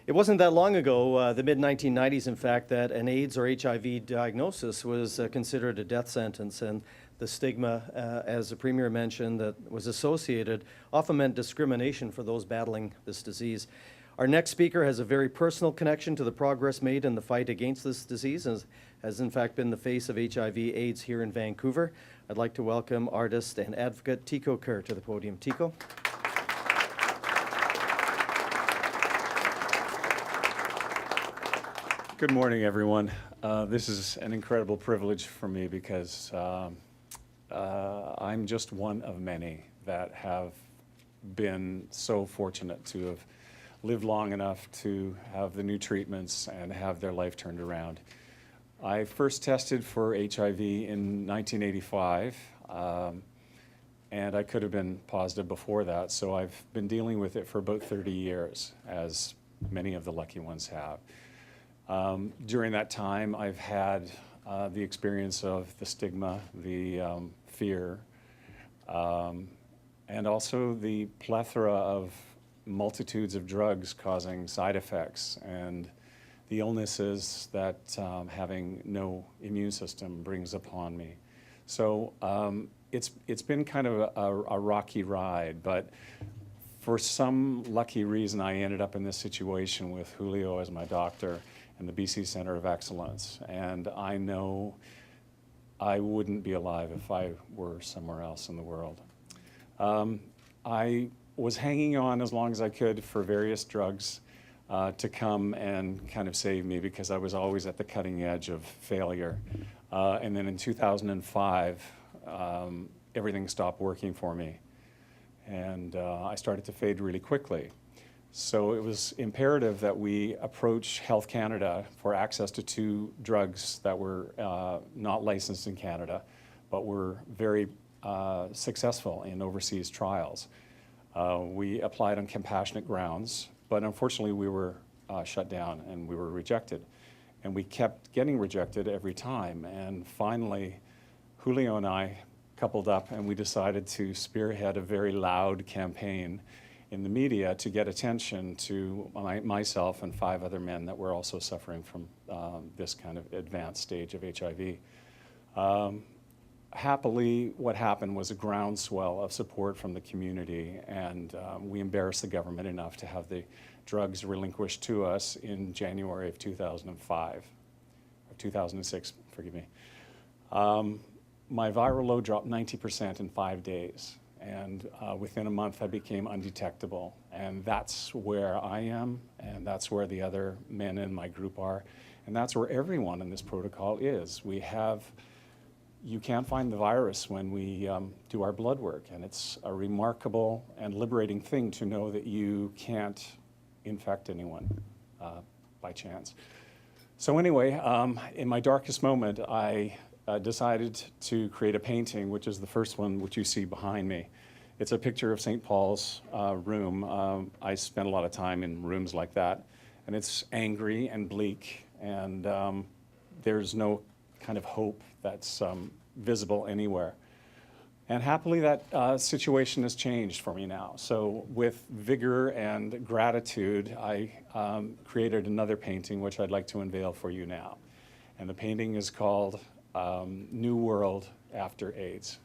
It wasn't that long ago, the mid-1990s, in fact, that an AIDS or HIV diagnosis was considered a death sentence, and the stigma, as the Premier mentioned, that was associated often meant discrimination for those battling this disease. Our next speaker has a very personal connection to the progress made in the fight against this disease, and has in fact been the face of HIV/AIDS here in Vancouver. I'd like to welcome artist and advocate Tiko Kerr to the podium. Tiko. Good morning, everyone. This is an incredible privilege for me because I'm just one of many that have been so fortunate to have lived long enough to have the new treatments and have their life turned around. I first tested for HIV in 1985, and I could have been positive before that, so I've been dealing with it for about 30 years, as many of the lucky ones have. During that time, I've had the experience of the stigma, the fear, and also the plethora of multitudes of drugs causing side effects and the illnesses that having no immune system brings upon me. So it's been kind of a rocky ride, but for some lucky reason, I ended up in this situation with Julio as my doctor and the BC Center of Excellence. And I know I wouldn't be alive if I were somewhere else in the world. I was hanging on as long as I could for various drugs to come and kind of save me because I was always at the cutting edge of failure. And then in 2005, everything stopped working for me. And I started to fade really quickly. So it was imperative that we approach Health Canada for access to two drugs that were not licensed in Canada, but were very successful in overseas trials. We applied on compassionate grounds, but unfortunately we were shut down and we were rejected. And we kept getting rejected every time. And finally, Julio and I coupled up and we decided to spearhead a very loud campaign in the media to get attention to myself and 5 other men that were also suffering from this kind of advanced stage of HIV. Happily, what happened was a groundswell of support from the community, and we embarrassed the government enough to have the drugs relinquished to us in January of 2005, or 2006, forgive me. My viral load dropped 90% in 5 days. And within a month, I became undetectable. And that's where I am, and that's where the other men in my group are, and that's where everyone in this protocol is. You can't find the virus when we do our blood work, and it's a remarkable and liberating thing to know that you can't infect anyone by chance. So anyway, in my darkest moment, I decided to create a painting, which is the first one, which you see behind me. It's a picture of St. Paul's room. I spent a lot of time in rooms like that, and it's angry and bleak, and there's no kind of hope that's visible anywhere. And happily, that situation has changed for me now. So with vigor and gratitude, I created another painting, which I'd like to unveil for you now. And the painting is called New World After AIDS.